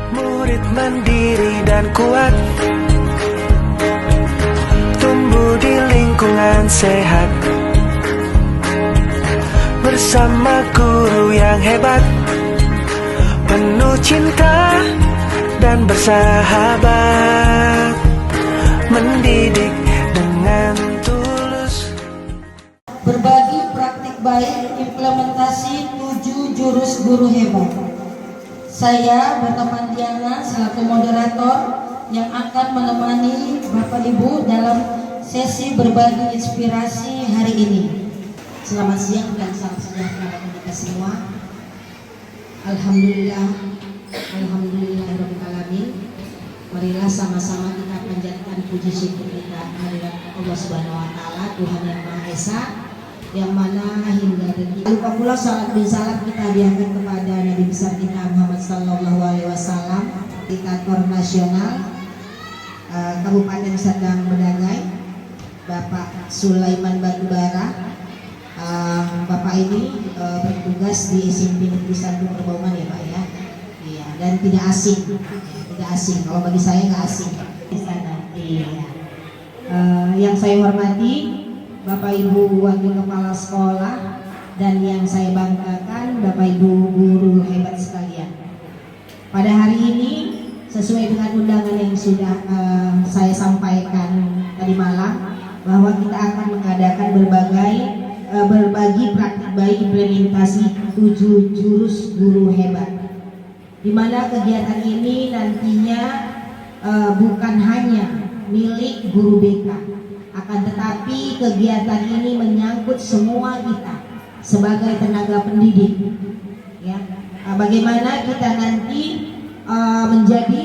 Murid mandiri dan kuat, tumbuh di lingkungan sehat, bersama guru yang hebat, penuh cinta dan bersahabat, mendidik dengan tulus. Berbagi praktik baik implementasi 7 jurus guru hebat. Saya berteman Diana selaku moderator yang akan menemani Bapak Ibu dalam sesi berbagi inspirasi hari ini. Selamat siang dan salam sejahtera bagi kita semua. Alhamdulillahirabbil alamin. Marilah sama-sama kita panjatkan puji syukur kita kehadirat Allah Subhanahu wa taala, Tuhan yang Maha Esa, yang mana hingga detik lupa pula salat bin salam kita diangkat kepada Nabi besar kita Muhammad sallallahu alaihi wasallam, diktator nasional Kabupaten Serdang Bedagai, Bapak Sulaiman Batubara. Bapak ini bertugas di SMP Negeri 1 Perbauman ya Pak ya. Iya, dan tidak asing. Tidak asing. Kalau bagi saya nggak asing. Iya. Yang saya hormati Bapak Ibu Wakil Kepala Sekolah dan yang saya banggakan Bapak Ibu guru hebat sekalian. Pada hari ini sesuai dengan undangan yang sudah saya sampaikan tadi malam, bahwa kita akan mengadakan berbagi praktik baik implementasi 7 jurus guru hebat, di mana kegiatan ini nantinya bukan hanya milik guru BK, akan tetapi kegiatan ini menyangkut semua kita sebagai tenaga pendidik ya. Bagaimana kita nanti menjadi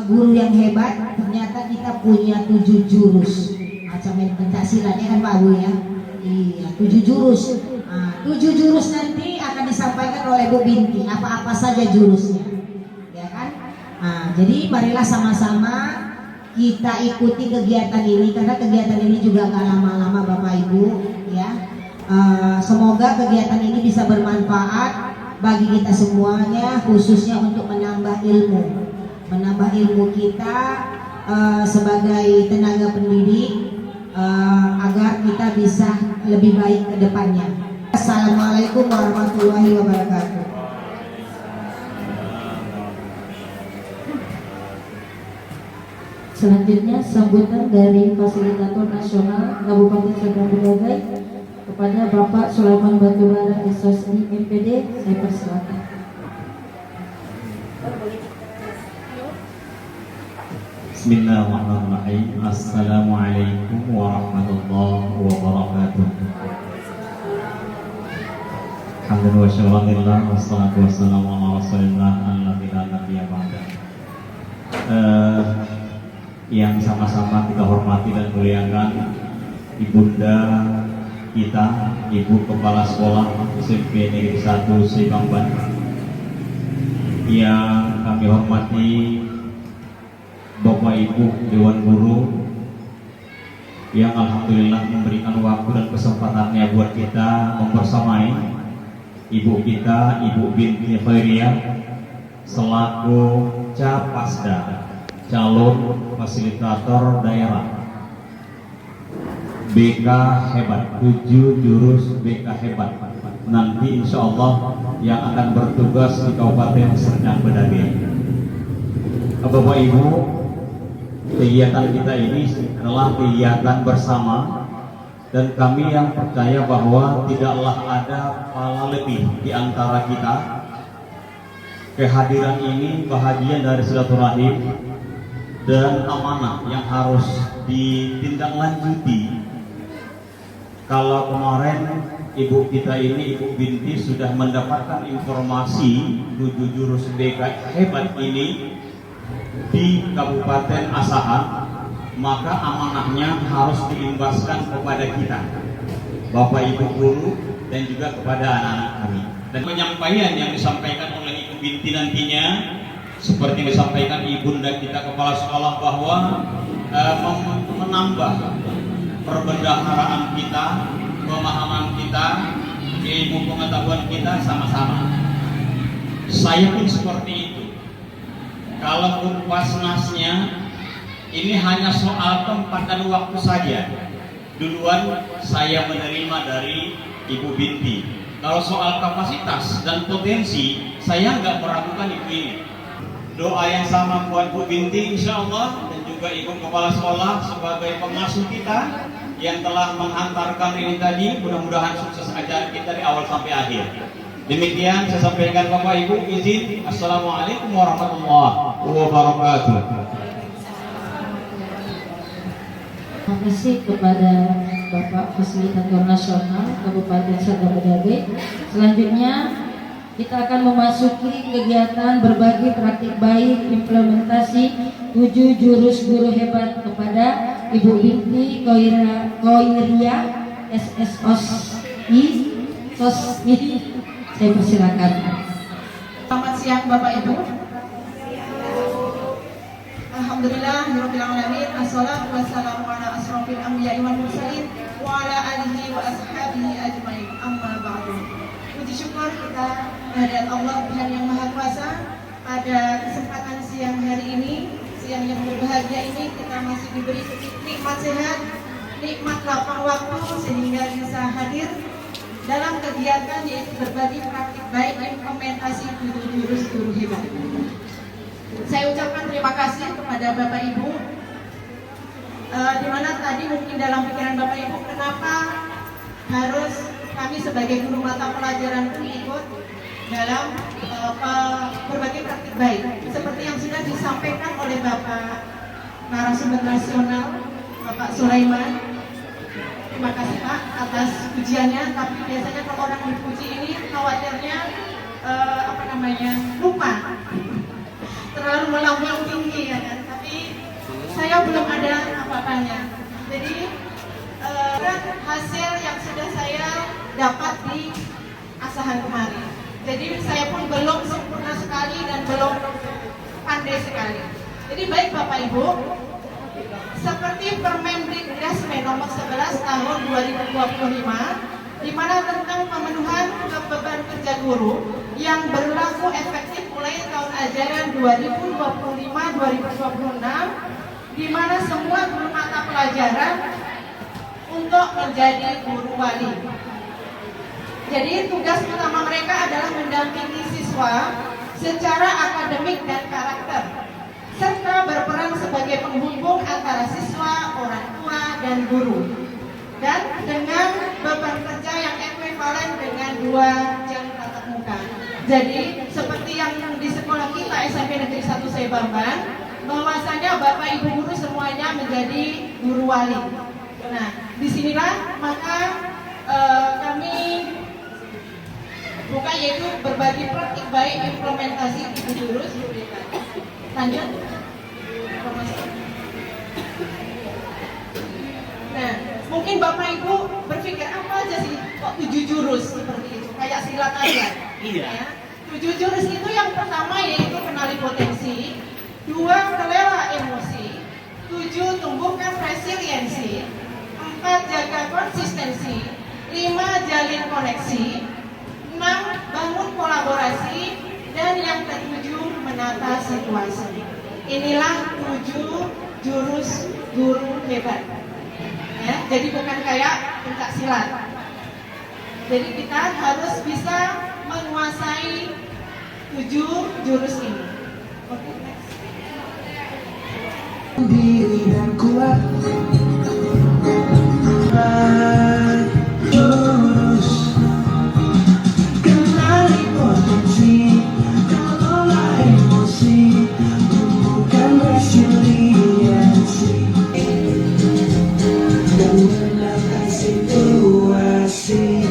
guru yang hebat, ternyata kita punya 7 jurus macam pencaksilat ya kan Pak Bu ya. Iya, 7 jurus. 7 jurus nanti akan disampaikan oleh Bu Binti, apa-apa saja jurusnya, ya kan? Jadi marilah sama-sama kita ikuti kegiatan ini, karena kegiatan ini juga gak lama-lama Bapak Ibu, ya. Semoga kegiatan ini bisa bermanfaat bagi kita semuanya, khususnya untuk menambah ilmu kita sebagai tenaga pendidik. Agar kita bisa lebih baik ke depannya. Assalamualaikum warahmatullahi wabarakatuh. Selanjutnya sambutan dari Fasilitator Nasional Kabupaten Serdang Bedagai kepada Bapak Sulaiman Batubara SSI MPD, saya persilakan. Bismillahirrahmanirrahim. Assalamualaikum warahmatullahi wabarakatuh. Alhamdulillah wassalatu wassalamu ala rasulillah alladzi la nabiyya ba'da. Yang sama-sama kita hormati dan muliakan Ibunda kita, Ibu Kepala Sekolah SMP Negeri 1 Sibangban, yang kami hormati Bapak Ibu Dewan Guru yang alhamdulillah memberikan waktu dan kesempatannya buat kita membersamai Ibu kita, Ibu Binti Khairiyah selaku Capasda, calon fasilitator daerah BK hebat, 7 jurus BK hebat nanti insya Allah yang akan bertugas di Kabupaten Serdang Bedagai. Bapak Ibu, kegiatan kita ini adalah kegiatan bersama, dan kami yang percaya bahwa tidaklah ada pahala lebih di antara kita. Kehadiran ini bahagian dari silaturahim dan amanah yang harus ditindaklanjuti. Kalau kemarin Ibu kita ini, Ibu Binti, sudah mendapatkan informasi 7 jurus BK hebat ini di Kabupaten Asahan, maka amanahnya harus diimbaskan kepada kita, Bapak Ibu guru, dan juga kepada anak-anak kami. Dan penyampaian yang disampaikan oleh Ibu Binti nantinya, seperti disampaikan Ibunda kita Kepala Sekolah, bahwa menambah perbendaharaan kita, pemahaman kita, ilmu pengetahuan kita sama-sama. Saya pun seperti itu. kalaupun pasnasnya ini hanya soal tempat dan waktu saja. Duluan saya menerima dari Ibu Binti. Kalau soal kapasitas dan potensi, saya nggak meragukan ibu ini. Doa yang sama buat Bu Binti insya Allah, dan juga Ibu Kepala Sekolah sebagai pengasuh kita yang telah menghantarkan ini tadi. Mudah-mudahan sukses acara kita di awal sampai akhir. Demikian saya sampaikan Bapak Ibu, izin. Assalamualaikum warahmatullahi wabarakatuh. Terima kasih kepada Bapak Fasilitator Nasional Kabupaten Sagam Bedagai. Selanjutnya kita akan memasuki kegiatan berbagi praktik baik implementasi 7 jurus guru hebat kepada Ibu Binti Koiria SSOSI SOSI. Saya persilakan. Selamat siang Bapak Ibu. Alhamdulillahirrabbilalamin. Assalatu wassalamu ala asrofil anbiya'i wal mursalin wa ala alihi wa ashabihi ajmain. Amma ba'du. Puji syukur kita kehadirat Allah Tuhan yang Maha Kuasa. Pada kesempatan siang hari ini, siang yang berbahagia ini, kita masih diberi nikmat sehat, nikmat lapang waktu sehingga bisa hadir dalam kegiatan yaitu berbagi praktik baik implementasi 7 jurus guru hebat. Saya ucapkan terima kasih kepada Bapak Ibu, di mana tadi mungkin dalam pikiran Bapak Ibu kenapa harus kami sebagai guru mata pelajaran pun ikut dalam berbagi praktik baik, seperti yang sudah disampaikan oleh Bapak narasumber nasional Bapak Sulaiman. Terima kasih Pak atas pujiannya, tapi biasanya kalau orang dipuji ini khawatirnya lupa, terlalu melambung tinggi ya kan. Tapi saya belum ada apa-apanya. Jadi hasil yang sudah saya dapat di asahan kemarin. Jadi saya pun belum sempurna sekali dan belum pandai sekali. Jadi baik Bapak Ibu, seperti Permendikbud nomor 11 tahun 2025, di mana tentang pemenuhan beban kerja guru yang berlaku efektif mulai tahun ajaran 2025-2026, di mana semua guru mata pelajaran untuk menjadi guru wali. Jadi tugas utama mereka adalah mendampingi siswa secara akademik dan karakter, serta berperan sebagai penghubung antara siswa, orang tua, dan guru, dan dengan beban kerja yang ekuivalen dengan 2 jam tatap muka. Jadi seperti yang di sekolah kita SMP Negeri 1 Sebamban, bahwasanya Bapak Ibu guru semuanya menjadi guru wali. Nah, disinilah maka kami buka yaitu berbagi praktik baik implementasi 7 jurus. Lanjut. Nah, mungkin Bapak Ibu berpikir apa aja sih kok 7 jurus seperti itu, kayak silat aja. Iya. Ya. 7 jurus itu yang pertama yaitu kenali potensi, 2 kelola emosi, 7 tumbuhkan resiliensi, 4 jaga konsistensi, 5 jalin koneksi, 6 bangun kolaborasi, dan yang ke-7 menata situasi. Inilah 7 jurus guru hebat. Ya, jadi bukan kayak pencak silat. Jadi kita harus bisa menguasai 7 jurus ini. Oke, next. Diri dan kuat jurus, kenali potensi, kelola emosi, tumbuhkan resiliensi, dan menata situasi.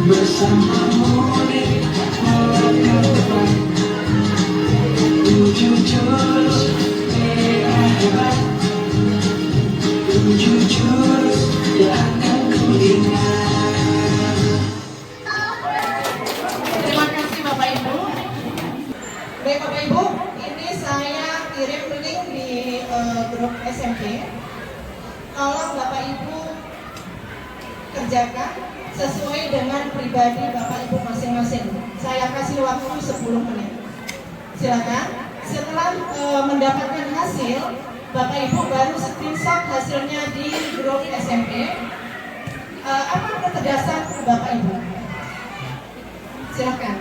bersamamu di melangkah depan. Jujur, hebat. Jujur, yang akan ku ingat. Terima kasih Bapak Ibu. Baik Bapak Ibu, ini saya kirim link di grup SMP. Tolong Bapak Ibu kerjakan sesuai dengan pribadi Bapak Ibu masing-masing. Saya kasih waktu 10 menit. Silakan. Setelah mendapatkan hasil, Bapak Ibu baru screenshot hasilnya di grup SMP. Apa kecerdasan Bapak Ibu? Silakan.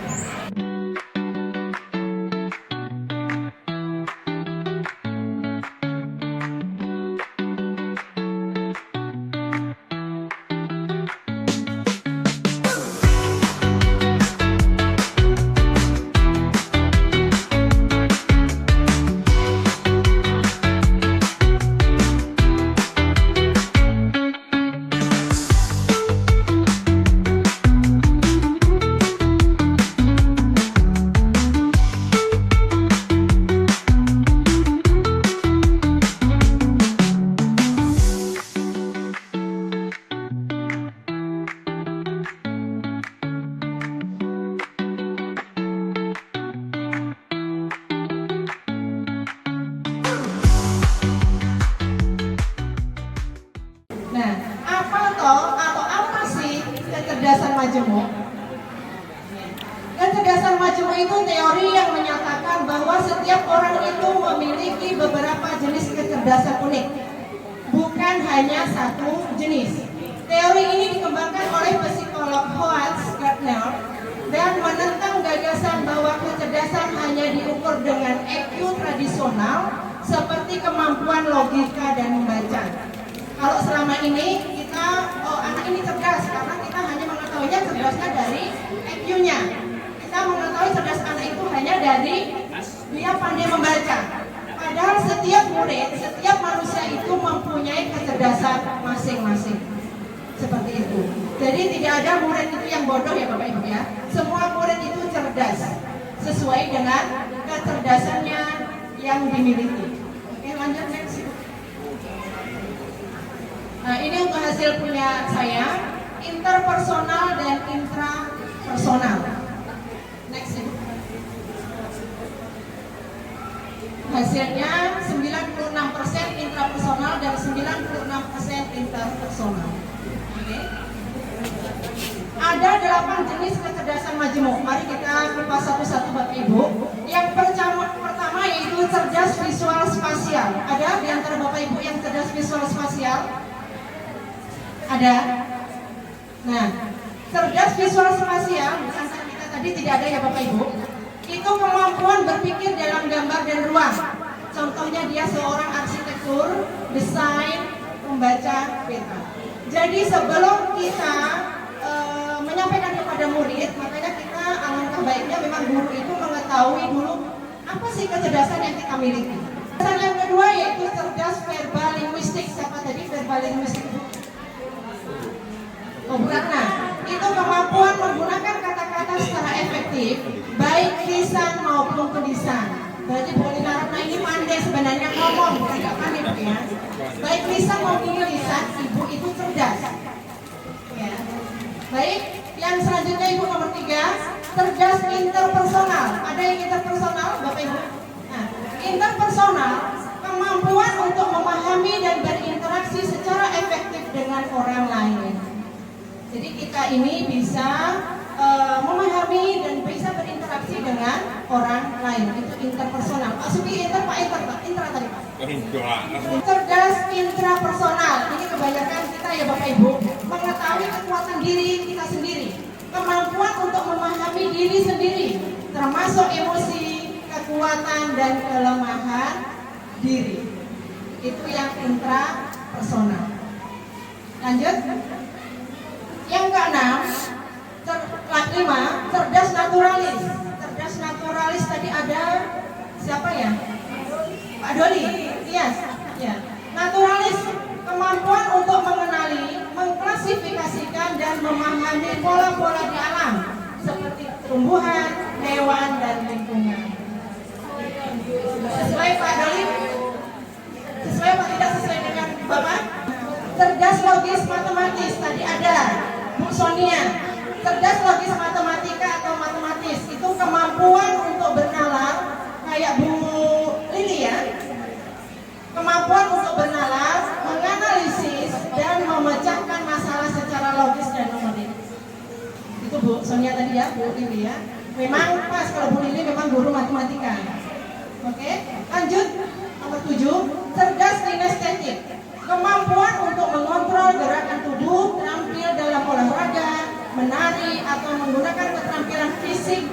Nah, atau apa sih kecerdasan majemuk? Kecerdasan majemuk itu teori yang menyatakan bahwa setiap orang itu memiliki beberapa jenis kecerdasan unik, bukan hanya satu jenis. Teori ini dikembangkan oleh psikolog Howard Gardner dan menentang gagasan bahwa kecerdasan hanya diukur dengan EQ tradisional seperti kemampuan logika dan membaca. Kalau selama ini kita, anak ini cerdas karena kita hanya mengetahuinya cerdasnya dari EQ-nya. Kita mengetahui cerdas anak itu hanya dari dia pandai membaca. Padahal setiap murid, setiap manusia itu mempunyai kecerdasan masing-masing. Seperti itu. Jadi tidak ada murid itu yang bodoh ya Bapak Ibu ya. Semua murid itu cerdas sesuai dengan kecerdasannya yang dimiliki. Oke, lanjut next. Nah, ini untuk hasil punya saya, interpersonal dan intrapersonal. Next. Hasilnya 96% intrapersonal dan 96% interpersonal. Oke. Ada 8 jenis kecerdasan majemuk. Mari kita kupas satu-satu Bapak Ibu. Yang pertama yaitu cerdas visual spasial. Ada di antara Bapak Ibu yang cerdas visual spasial? Ada. Nah, cerdas visual spasial, bukan kita tadi tidak ada ya Bapak Ibu. Itu kemampuan berpikir dalam gambar dan ruang. Contohnya dia seorang arsitektur, desain, membaca peta. Jadi sebelum kita menyampaikan kepada murid, makanya kita alangkah baiknya memang guru itu mengetahui dulu apa sih kecerdasan yang kita miliki. Kecerdasan yang kedua yaitu cerdas verbal linguistik. Siapa tadi verbal linguistik? Oh, Bu Ratna. Itu kemampuan menggunakan kata-kata secara efektif, baik lisan maupun tulisan. Berarti Bu Ratna ini pandai sebenarnya ngomong, bukan nggak pandai ya. Baik lisan maupun tulisan, Ibu itu cerdas. Ya. Baik, yang selanjutnya Ibu nomor 3, cerdas interpersonal. Ada yang interpersonal, Bapak Ibu? Nah, interpersonal kemampuan untuk memahami dan berinteraksi secara efektif dengan orang lain. Jadi kita ini bisa memahami dan bisa berinteraksi dengan orang lain. Itu interpersonal. Pak Suki inter tadi Pak. Cerdas intrapersonal. Ini kebanyakan kita ya Bapak Ibu mengetahui kekuatan diri kita sendiri, kemampuan untuk memahami diri sendiri, termasuk emosi, kekuatan dan kelemahan diri. Itu yang intrapersonal. Lanjut. Yang keenam, cerdas naturalis. Cerdas naturalis tadi ada siapa ya? Pak Doli. Yes. Ya. Naturalis kemampuan untuk mengenali, mengklasifikasikan mengenal dan memahami pola-pola di alam seperti tumbuhan, hewan, dan lingkungan. Sesuai Pak Doli? Sesuai apa tidak sesuai dengan Bapak? Cerdas logis matematis tadi ada Bu Sonia. Cerdas logis matematika atau matematis itu kemampuan untuk bernalar kayak Bu Lili ya. Kemampuan untuk bernalar, menganalisis dan memecahkan masalah secara logis dan numerik. Itu Bu Sonia tadi ya, Bu Lili ya. Memang pas kalau Bu Lili memang guru matematika. Oke, lanjut nomor 7, cerdas kinestetik. Kemampuan untuk mengontrol gerakan tubuh, terampil dalam olahraga, menari atau menggunakan keterampilan fisik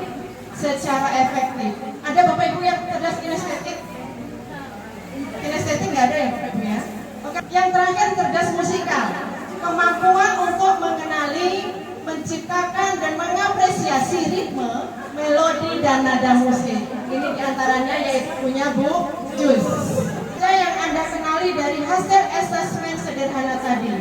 secara efektif. Ada Bapak Ibu yang cerdas kinestetik? Kinestetik nggak ada ya Bapak Ibu ya? Oke. Yang terakhir cerdas musikal. Kemampuan untuk mengenali, menciptakan dan mengapresiasi ritme, melodi dan nada musik. Ini diantaranya yaitu punya Bu Jus. Yang Anda kenali dari hasil asesmen sederhana tadi.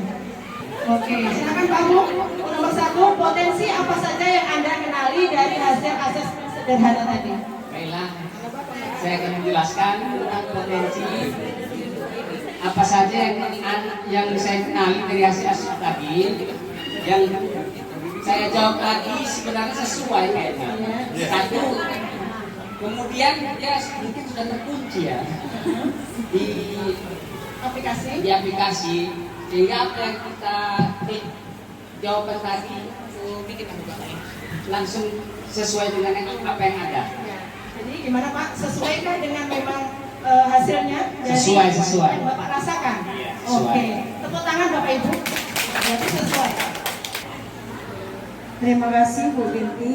Oke, silakan Pak Bu. Nomor 1, potensi apa saja yang Anda kenali dari hasil asesmen sederhana tadi? Baiklah, saya akan menjelaskan tentang potensi apa saja yang saya kenali dari hasil asesmen tadi. Yang saya jawab lagi sebenarnya sesuai kayaknya. Satu, kemudian dia mungkin sudah terkunci ya di aplikasi, sehingga apa yang kita jawaban tadi langsung sesuai dengan apa yang ada. Jadi gimana Pak? Sesuaikah dengan memang hasilnya? Sesuai. Yang Bapak rasakan? Sesuai. Oke, tepuk tangan Bapak Ibu. Berarti sesuai. Terima kasih Bu Binti.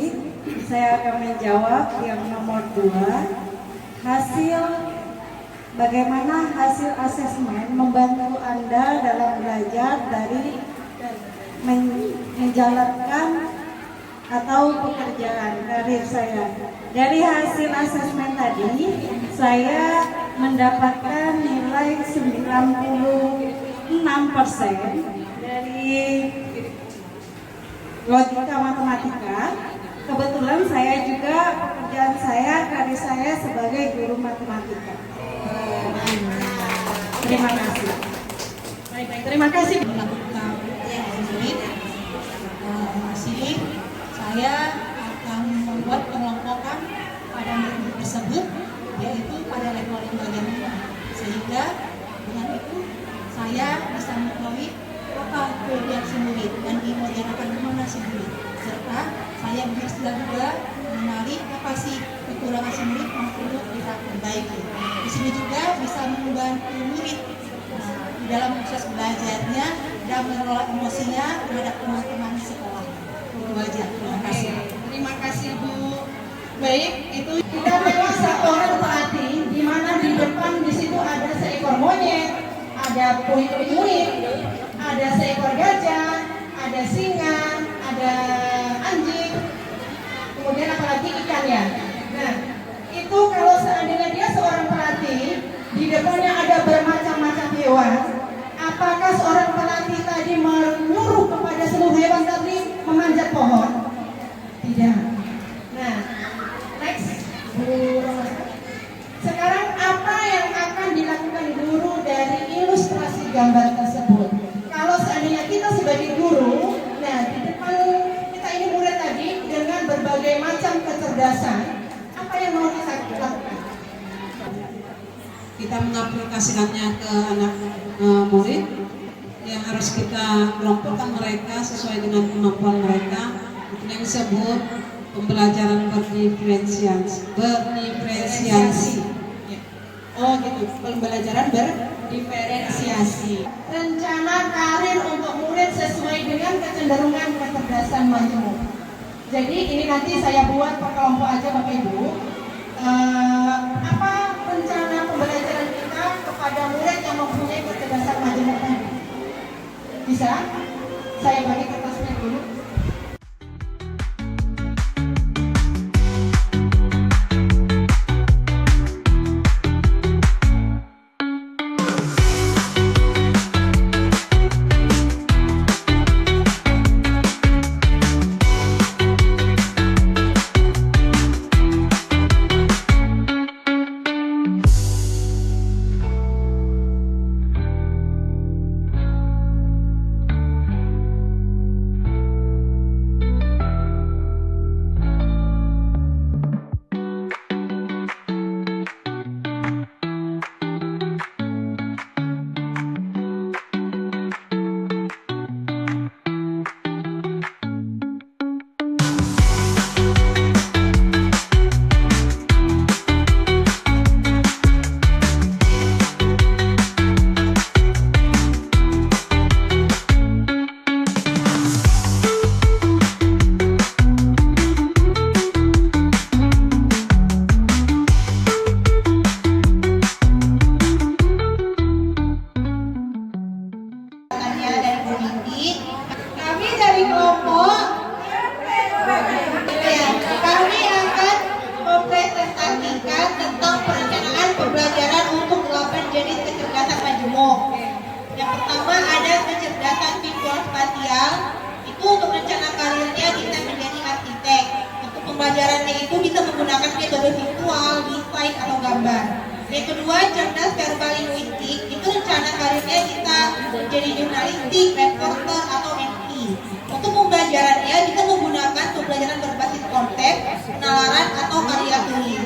Saya akan menjawab yang nomor 2. Bagaimana hasil asesmen membantu Anda dalam belajar dari menjalankan atau pekerjaan karir saya. Dari hasil asesmen tadi, saya mendapatkan nilai 96% dari logika matematika. Kebetulan saya juga pekerjaan saya, karir saya sebagai guru matematika. Terima kasih. Baik, terima kasih. Melakukan yang sulit, masih saya akan membuat pengelompokan pada murid tersebut, yaitu pada level bagaimana, sehingga dengan itu saya bisa mengetahui apa kelebihan si murid dan dimoderakan kemana si murid, serta saya bisa juga mengenali apa sih kekurangan si murid yang perlu kita perbaiki. Di sini juga bisa membantu murid di dalam proses belajarnya dan mengelola emosinya terhadap teman-teman sekolah. Itu aja. Terima kasih. Terima kasih Bu. Baik, itu kita memang seorang pelatih di mana di depan di situ ada seekor monyet, ada puing-puing, ada seekor gajah, ada singa, ada anjing, kemudian apalagi ikan ya. Nah, itu kalau seandainya dia seorang pelatih, di depannya ada bermacam-macam hewan, apakah seorang pelatih tadi menyuruh kepada seluruh hewan tadi memanjat pohon? Tidak. Nah, next, Bu Rosa. Sekarang apa yang akan dilakukan guru dari ilustrasi gambar tersebut? Kalau seandainya kita sebagai guru, nah di depan kita ini murid tadi dengan berbagai macam kecerdasan, apa yang mau kita lakukan? Kita mengaplikasikannya ke anak murid yang harus kita kelompokkan mereka sesuai dengan kemampuan mereka. Itu yang disebut pembelajaran berdiferensiasi. Oh gitu, pembelajaran berdiferensiasi. Rencana karir untuk murid sesuai dengan kecenderungan kecerdasan majemuk. Jadi ini nanti saya buat per kelompok aja Bapak Ibu. Apa rencana pembelajaran kita kepada murid yang mempunyai kecerdasan majemuk tadi? Bisa? Saya bagi kertasnya dulu. soal desain atau gambar. Yang kedua, cerdas verbal linguistik, itu rencana karirnya kita menjadi jurnalistik, reporter, atau MI. Untuk pembelajarannya, kita menggunakan pembelajaran berbasis konsep, penalaran, atau karya tulis.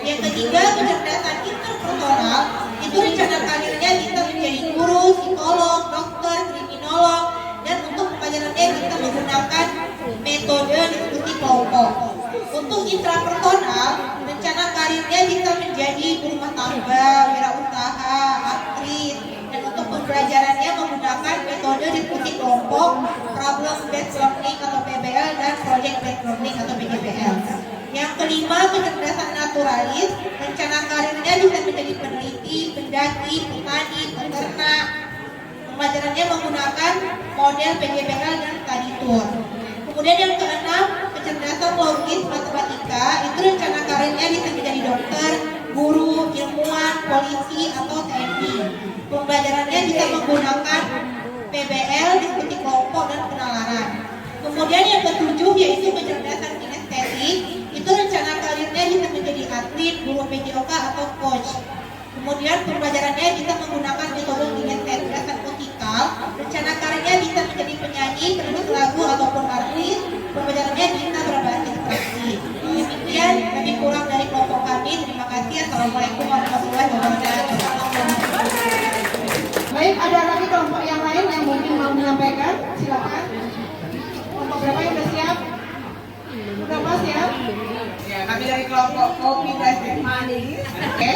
Yang ketiga, kecerdasan interpersonal, itu rencana karirnya kita menjadi guru, psikolog, dokter, kriminolog, dan untuk pembelajarannya kita menggunakan metode diskusi kelompok. Untuk intrapersonal, rencana karirnya kita menjadi ibu rumah tangga, wirausaha, aktris, dan untuk pembelajarannya menggunakan metode diskusi kelompok, problem based learning atau PBL, dan project based learning atau PJBL. Yang kelima, kecerdasan naturalis, rencana karirnya bisa menjadi peneliti, pendaki, petani, peternak. Pembelajarannya menggunakan model PJBL dan study tour. Kemudian yang keenam, kecerdasan logis matematika, itu rencana karirnya bisa menjadi dokter, guru, ilmuwan, polisi, atau TNI. Pembelajarannya bisa menggunakan PBL, diskusi kelompok, dan penalaran. Kemudian yang ketujuh yaitu kecerdasan kinestetik, itu rencana karirnya bisa menjadi atlet, guru PJOK, atau coach. Kemudian pembelajarannya bisa menggunakan metode kecerdasan musikal, rencana karirnya bisa menjadi penyanyi, penulis lagu, ataupun artis. Pembelajarannya bisa berbasis praktis. Demikian lebih kurang dari kelompok kami. Terima kasih. Assalamualaikum warahmatullahi wabarakatuh. Baik, ada lagi kelompok yang lain yang mungkin mau menyampaikan? Silakan. Kelompok berapa yang sudah siap? Berapa siap? Ya, kami dari kelompok Kopi Plastik Manis. Oke,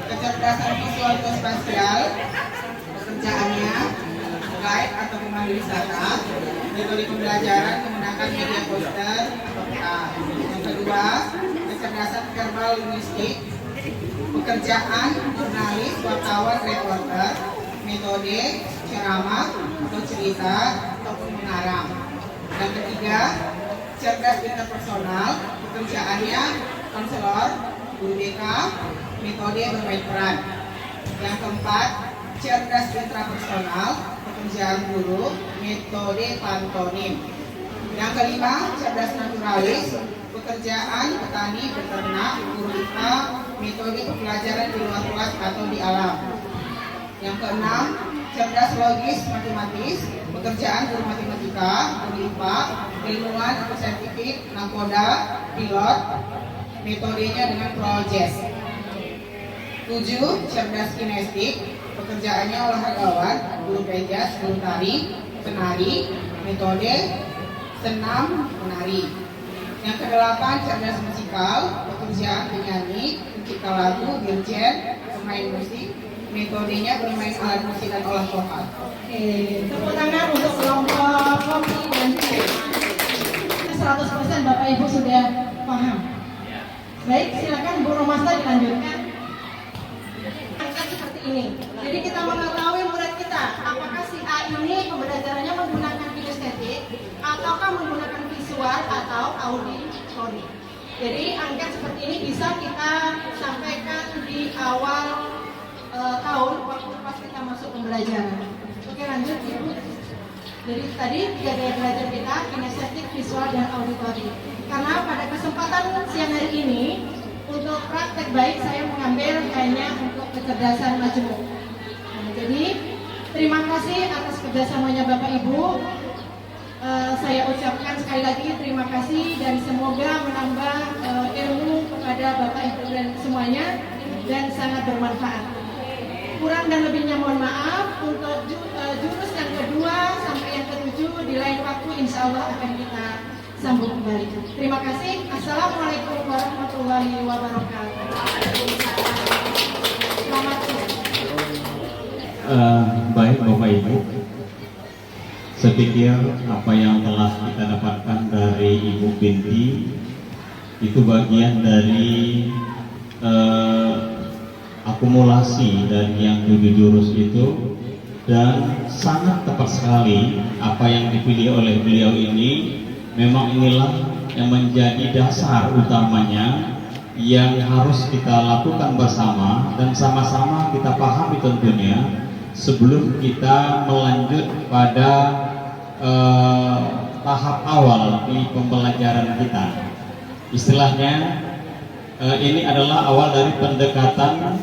kecerdasan visual atau spasial, pekerjaannya guide atau pemandu wisata, metode pembelajaran menggunakan media poster atau PA. Yang kedua, kecerdasan verbal linguistik, pekerjaan jurnalis, wartawan, reporter, metode ceramah atau cerita ataupun mengarang. Yang ketiga, cerdas interpersonal, pekerjaannya konselor, guru BK, metode bermain peran. Yang keempat, cerdas intrapersonal, pekerjaan guru, metode pantonim. Yang kelima, cerdas naturalis, pekerjaan petani, peternak, guru IPA, metode pembelajaran di luar kelas atau di alam. Yang keenam, cerdas logis matematis, pekerjaan guru matematika, guru IPA, ilmuwan atau saintifik, nakoda, pilot, metodenya dengan projes. 7. Cerdas kinestik, pekerjaannya olahragawan, guru pejas, guru tari, penari, metode senam, menari. Yang kedelapan, cerdas musikal, pekerjaan penyanyi, pencipta lagu, dirjen, pemain musik, metodenya bermain alat musik dan olah vokal. Tepuk tangan untuk kelompok Kopi dan Teh. 100% Bapak Ibu sudah paham. Baik, silakan Bu Romasta dilanjutkan. Angkat seperti ini. Jadi kita mengetahui murid kita, apakah si A ini pembelajarannya menggunakan kinestetik ataukah menggunakan visual atau auditori. Jadi angkat seperti ini bisa kita sampaikan di awal tahun waktu pas kita masuk pembelajaran. Oke, lanjut Ibu. Jadi tadi tiga gaya belajar kita, kinestetik, visual, dan auditori. Karena pada kesempatan siang hari ini untuk praktek baik saya mengambil hanya untuk kecerdasan majemuk. Nah, jadi terima kasih atas kerjasamanya Bapak Ibu. Saya ucapkan sekali lagi terima kasih dan semoga menambah ilmu kepada Bapak Ibu dan semuanya dan sangat bermanfaat. Kurang dan lebihnya mohon maaf. Untuk jurus yang kedua sampai yang ketujuh di lain waktu insya Allah akan kita sambung kembali. Terima kasih. Assalamualaikum warahmatullahi wabarakatuh. Selamat siang. Baik Bapak Ibu, saya pikir apa yang telah kita dapatkan dari Ibu Binti itu bagian dari akumulasi dari yang 7 jurus itu, dan sangat tepat sekali apa yang dipilih oleh beliau ini. Memang inilah yang menjadi dasar utamanya yang harus kita lakukan bersama dan sama-sama kita pahami tentunya sebelum kita melanjut pada tahap awal di pembelajaran kita. Istilahnya ini adalah awal dari pendekatan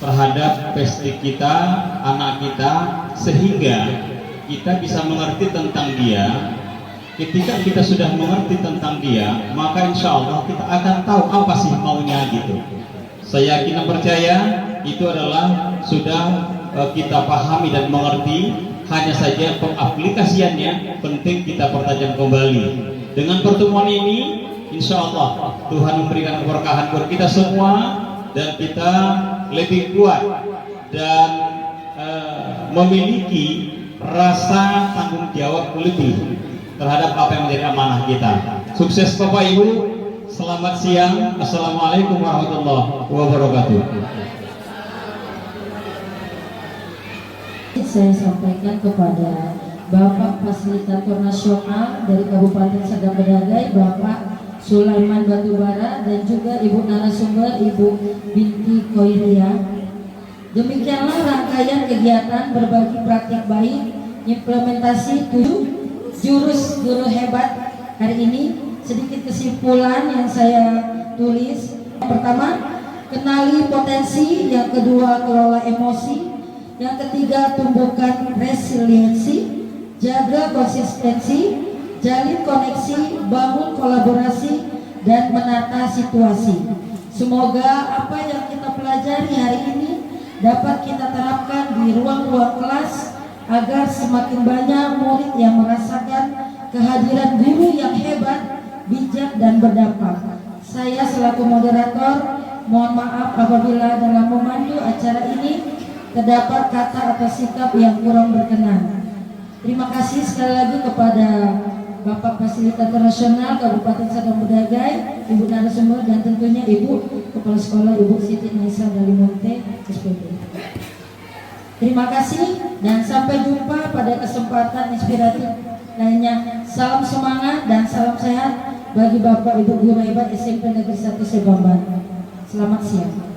terhadap pesti kita, anak kita, sehingga kita bisa mengerti tentang dia. Ketika kita sudah mengerti tentang dia, maka insya Allah kita akan tahu apa sih maunya gitu. Saya yakin dan percaya itu adalah sudah kita pahami dan mengerti. Hanya saja pengaplikasiannya penting kita pertajam kembali. Dengan pertemuan ini, insya Allah Tuhan memberikan keberkahan buat kita semua dan kita lebih kuat dan memiliki rasa tanggung jawab lebih terhadap apa yang menjadi amanah kita. Sukses Bapak Ibu, selamat siang. Assalamualaikum warahmatullahi wabarakatuh. Saya sampaikan kepada Bapak Fasilitator Nasional dari Kabupaten Sagam Bedagai, Bapak Sulaiman Batubara, dan juga Ibu narasumber Ibu Binti Koiria. Demikianlah rangkaian kegiatan berbagi praktik baik implementasi 7 jurus guru hebat hari ini. Sedikit kesimpulan yang saya tulis. Yang pertama, kenali potensi. Yang kedua, kelola emosi. Yang ketiga, tumbuhkan resiliensi, jaga konsistensi, jalin koneksi, bangun kolaborasi, dan menata situasi. Semoga apa yang kita pelajari hari ini dapat kita terapkan di ruang-ruang kelas agar semakin banyak murid yang merasakan kehadiran guru yang hebat, bijak, dan berdampak. Saya selaku moderator mohon maaf apabila dalam memandu acara ini terdapat kata atau sikap yang kurang berkenan. Terima kasih sekali lagi kepada Bapak Fasilitator Nasional Kabupaten Sagam Bedagai, Ibu narasumber, dan tentunya Ibu Kepala Sekolah Ibu Siti Naisa Dalimonte SPB. Terima kasih dan sampai jumpa pada kesempatan inspiratif lainnya. Salam semangat dan salam sehat bagi Bapak Ibu guru hebat SMP Negeri 1 Sebamban. Selamat siang.